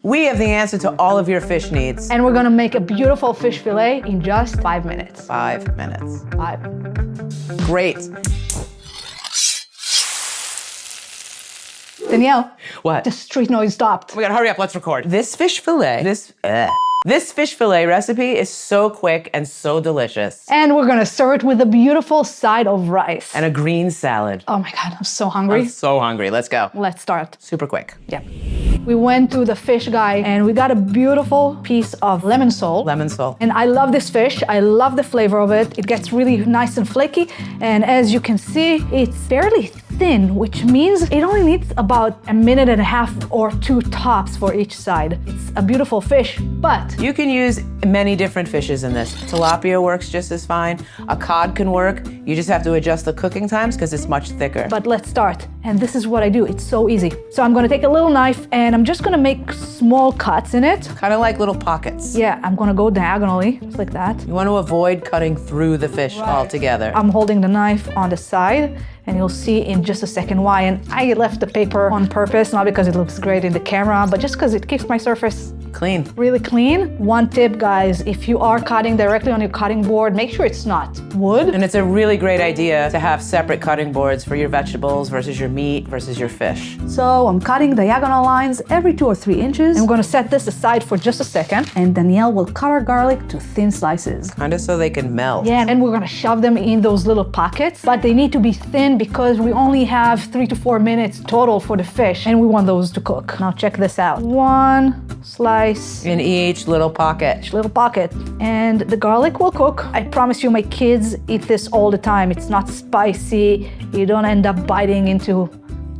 We have the answer to all of your fish needs. And we're gonna make a beautiful fish fillet in just 5 minutes. 5 minutes. 5. Great. Danielle. What? The street noise stopped. We gotta hurry up, let's record. This fish fillet, this fish fillet recipe is so quick and so delicious. And we're gonna serve it with a beautiful side of rice. And a green salad. Oh my God, I'm so hungry. I'm so hungry, let's go. Let's start. Super quick. Yeah. We went to the fish guy and we got a beautiful piece of lemon sole. Lemon sole. And I love this fish. I love the flavor of it. It gets really nice and flaky. And as you can see, it's fairly thin, which means it only needs about 1.5 minutes or 2 tops for each side. It's a beautiful fish, but you can use many different fishes in this. Tilapia works just as fine. A cod can work. You just have to adjust the cooking times because it's much thicker. But let's start. And this is what I do. It's so easy. So I'm gonna take a little knife and I'm just gonna make small cuts in it. Kind of like little pockets. Yeah, I'm gonna go diagonally, just like that. You want to avoid cutting through the fish altogether. I'm holding the knife on the side and you'll see in just a second why. And I left the paper on purpose, not because it looks great in the camera, but just because it keeps my surface clean. Really clean. One tip, guys, if you are cutting directly on your cutting board, make sure it's not wood. And it's a really great idea to have separate cutting boards for your vegetables versus your meat versus your fish. So I'm cutting diagonal lines every 2 or 3 inches. I'm gonna set this aside for just a second, and Danielle will cut our garlic to thin slices. Kind of so they can melt. Yeah, and we're gonna shove them in those little pockets, but they need to be thin because we only have 3 to 4 minutes total for the fish, and we want those to cook. Now check this out. 1 slice in each little pocket. And the garlic will cook. I promise you, my kids eat this all the time. It's not spicy. You don't end up biting into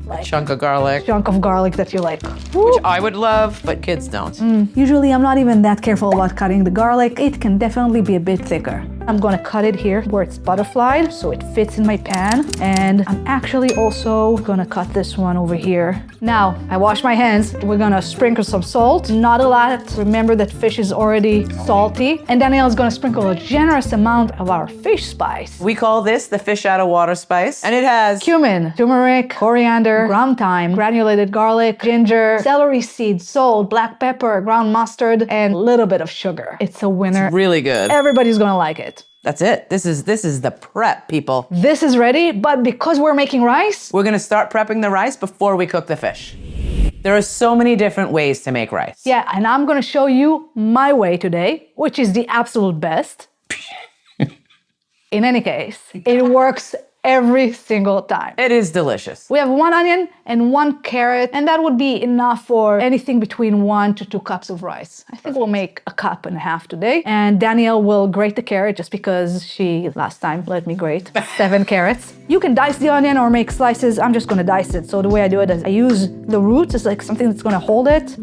a chunk of garlic that you like. Which I would love, but kids don't. Usually I'm not even that careful about cutting the garlic. It can definitely be a bit thicker. I'm gonna cut it here where it's butterflied so it fits in my pan. And I'm actually also gonna cut this one over here. Now, I wash my hands. We're gonna sprinkle some salt, not a lot. Remember that fish is already salty. And Danielle's gonna sprinkle a generous amount of our fish spice. We call this the fish Outta Water Spice. And it has cumin, turmeric, coriander, ground thyme, granulated garlic, ginger, celery seeds, salt, black pepper, ground mustard, and a little bit of sugar. It's a winner. It's really good. Everybody's gonna like it. That's it. This is the prep, people. This is ready, but because we're making rice, we're gonna start prepping the rice before we cook the fish. There are so many different ways to make rice. Yeah, and I'm gonna show you my way today, which is the absolute best. In any case, it works every single time. It is delicious. We have 1 onion and 1 carrot, and that would be enough for anything between 1 to 2 cups of rice. I think we'll make 1.5 cups today. And Danielle will grate the carrot just because she last time let me grate 7 carrots. You can dice the onion or make slices. I'm just gonna dice it. So the way I do it is I use the roots. It's like something that's gonna hold it.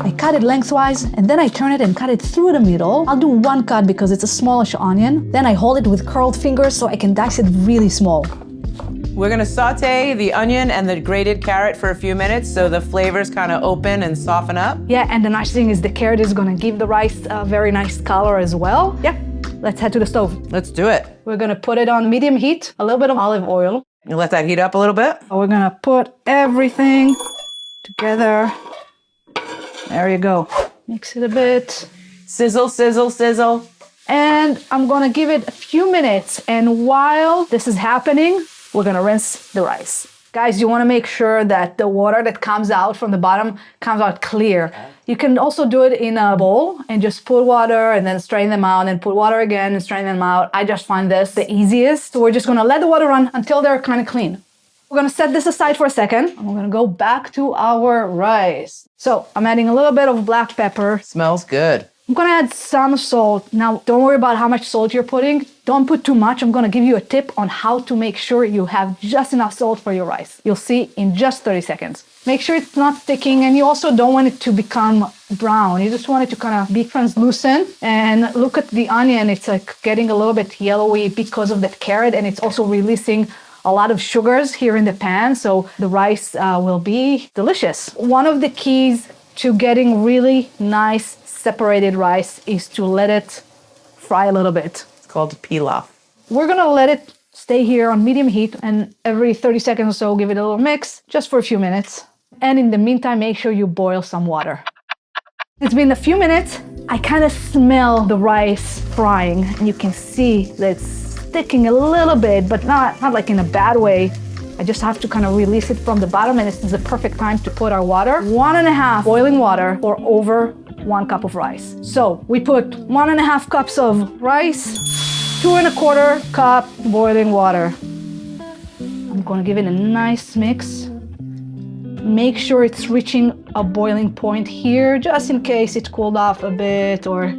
I cut it lengthwise and then I turn it and cut it through the middle. I'll do 1 cut because it's a smallish onion. Then I hold it with curled fingers so I can dice it really small. We're gonna saute the onion and the grated carrot for a few minutes so the flavors kind of open and soften up. Yeah, and the nice thing is the carrot is gonna give the rice a very nice color as well. Yeah, let's head to the stove. Let's do it. We're gonna put it on medium heat, a little bit of olive oil. You let that heat up a little bit. We're gonna put everything together. There you go. Mix it a bit. Sizzle, sizzle, sizzle. And I'm gonna give it a few minutes. And while this is happening, we're gonna rinse the rice. Guys, you wanna make sure that the water that comes out from the bottom comes out clear. You can also do it in a bowl and just put water and then strain them out and put water again and strain them out. I just find this the easiest. So we're just gonna let the water run until they're kind of clean. We're gonna set this aside for a second and we're gonna go back to our rice. So I'm adding a little bit of black pepper. Smells good. I'm gonna add some salt. Now, don't worry about how much salt you're putting. Don't put too much. I'm gonna give you a tip on how to make sure you have just enough salt for your rice. You'll see in just 30 seconds. Make sure it's not sticking, and you also don't want it to become brown. You just want it to kind of be translucent. And look at the onion. It's like getting a little bit yellowy because of that carrot, and it's also releasing a lot of sugars here in the pan, so the rice will be delicious. One of the keys to getting really nice separated rice is to let it fry a little bit. It's called pilaf. We're gonna let it stay here on medium heat, and every 30 seconds or so, give it a little mix, just for a few minutes. And in the meantime, make sure you boil some water. It's been a few minutes. I kind of smell the rice frying, and you can see that it's sticking a little bit, but not like in a bad way. I just have to kind of release it from the bottom, and this is the perfect time to put our water. 1.5 boiling water or over 1 cup of rice. So we put 1.5 cups of rice, 2.25 cup boiling water. I'm gonna give it a nice mix. Make sure it's reaching a boiling point here, just in case it cooled off a bit or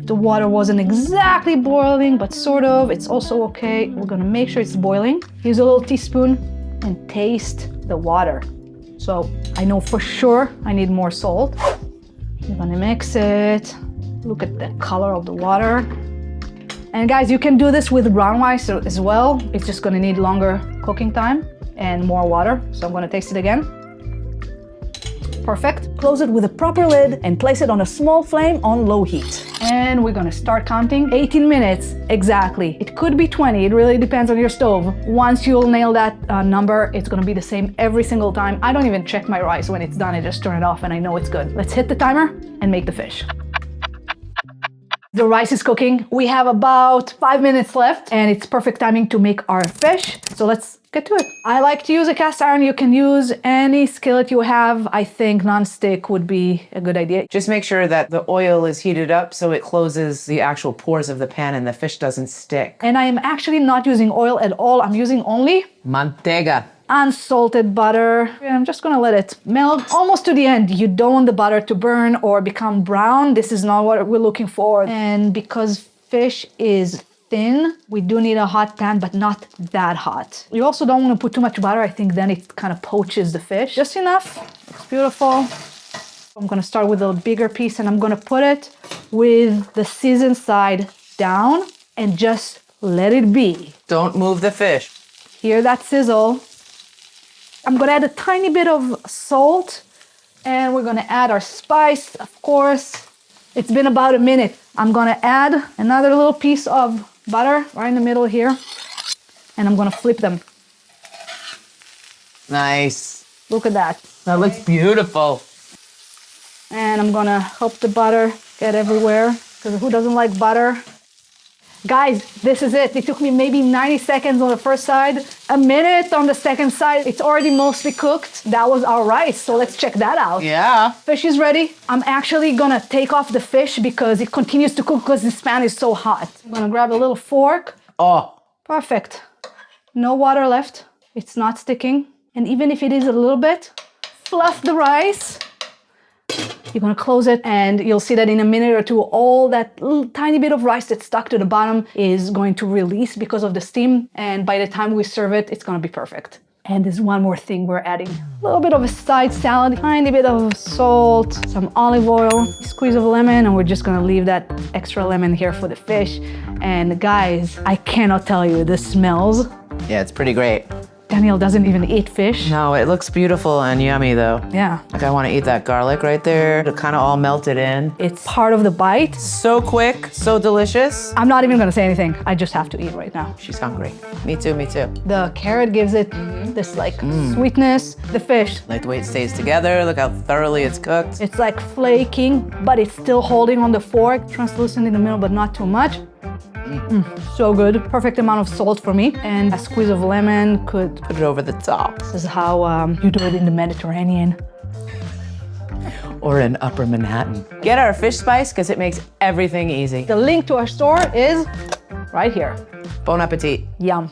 the water wasn't exactly boiling, but sort of. It's also okay. We're gonna make sure it's boiling. Use a little teaspoon and taste the water. So I know for sure I need more salt. I'm gonna mix it. Look at the color of the water. And guys, you can do this with brown rice as well. It's just gonna need longer cooking time and more water. So I'm gonna taste it again. Perfect. Close it with a proper lid and place it on a small flame on low heat. And we're gonna start counting 18 minutes exactly. It could be 20, it really depends on your stove. Once you'll nail that number, it's gonna be the same every single time. I don't even check my rice when it's done, I just turn it off and I know it's good. Let's hit the timer and make the fish. The rice is cooking. We have about 5 minutes left and it's perfect timing to make our fish. So let's get to it. I like to use a cast iron. You can use any skillet you have. I think non-stick would be a good idea. Just make sure that the oil is heated up so it closes the actual pores of the pan and the fish doesn't stick. And I am actually not using oil at all. I'm using only Manteca. unsalted butter. And I'm just gonna let it melt almost to the end. You don't want the butter to burn or become brown. This is not what we're looking for. And because fish is thin, we do need a hot pan, but not that hot. You also don't want to put too much butter. I think then it kind of poaches the fish. Just enough. It's beautiful. I'm gonna start with a bigger piece and I'm gonna put it with the seasoned side down and just let it be. Don't move the fish. Hear that sizzle. I'm gonna add a tiny bit of salt and we're gonna add our spice, of course. It's been about a minute. I'm gonna add another little piece of butter right in the middle here and I'm gonna flip them. Nice. Look at that. That looks beautiful. And I'm gonna help the butter get everywhere because who doesn't like butter? Guys, this is it. It took me maybe 90 seconds on the first side, a minute on the second side. It's already mostly cooked. That was our rice, so let's check that out. Yeah. Fish is ready. I'm actually gonna take off the fish because it continues to cook because this pan is so hot. I'm gonna grab a little fork. Oh. Perfect. No water left. It's not sticking. And even if it is a little bit, fluff the rice. You're gonna close it and you'll see that in a minute or two, all that little tiny bit of rice that's stuck to the bottom is going to release because of the steam. And by the time we serve it, it's gonna be perfect. And there's one more thing we're adding. A little bit of a side salad, tiny bit of salt, some olive oil, a squeeze of lemon, and we're just gonna leave that extra lemon here for the fish. And guys, I cannot tell you, this smells. Yeah, it's pretty great. Daniel doesn't even eat fish. No, it looks beautiful and yummy though. Yeah. Like I want to eat that garlic right there. It kind of all melted in. It's part of the bite. So quick, so delicious. I'm not even gonna say anything. I just have to eat right now. She's hungry. Me too, me too. The carrot gives it this like sweetness. The fish, Like the way it stays together. Look how thoroughly it's cooked. it's like flaking, but it's still holding on the fork. Translucent in the middle, but not too much. So good. Perfect amount of salt for me. And a squeeze of lemon could... Put it over the top. This is how you do it in the Mediterranean. Or in Upper Manhattan. Get our fish spice because it makes everything easy. The link to our store is right here. Bon appetit. Yum.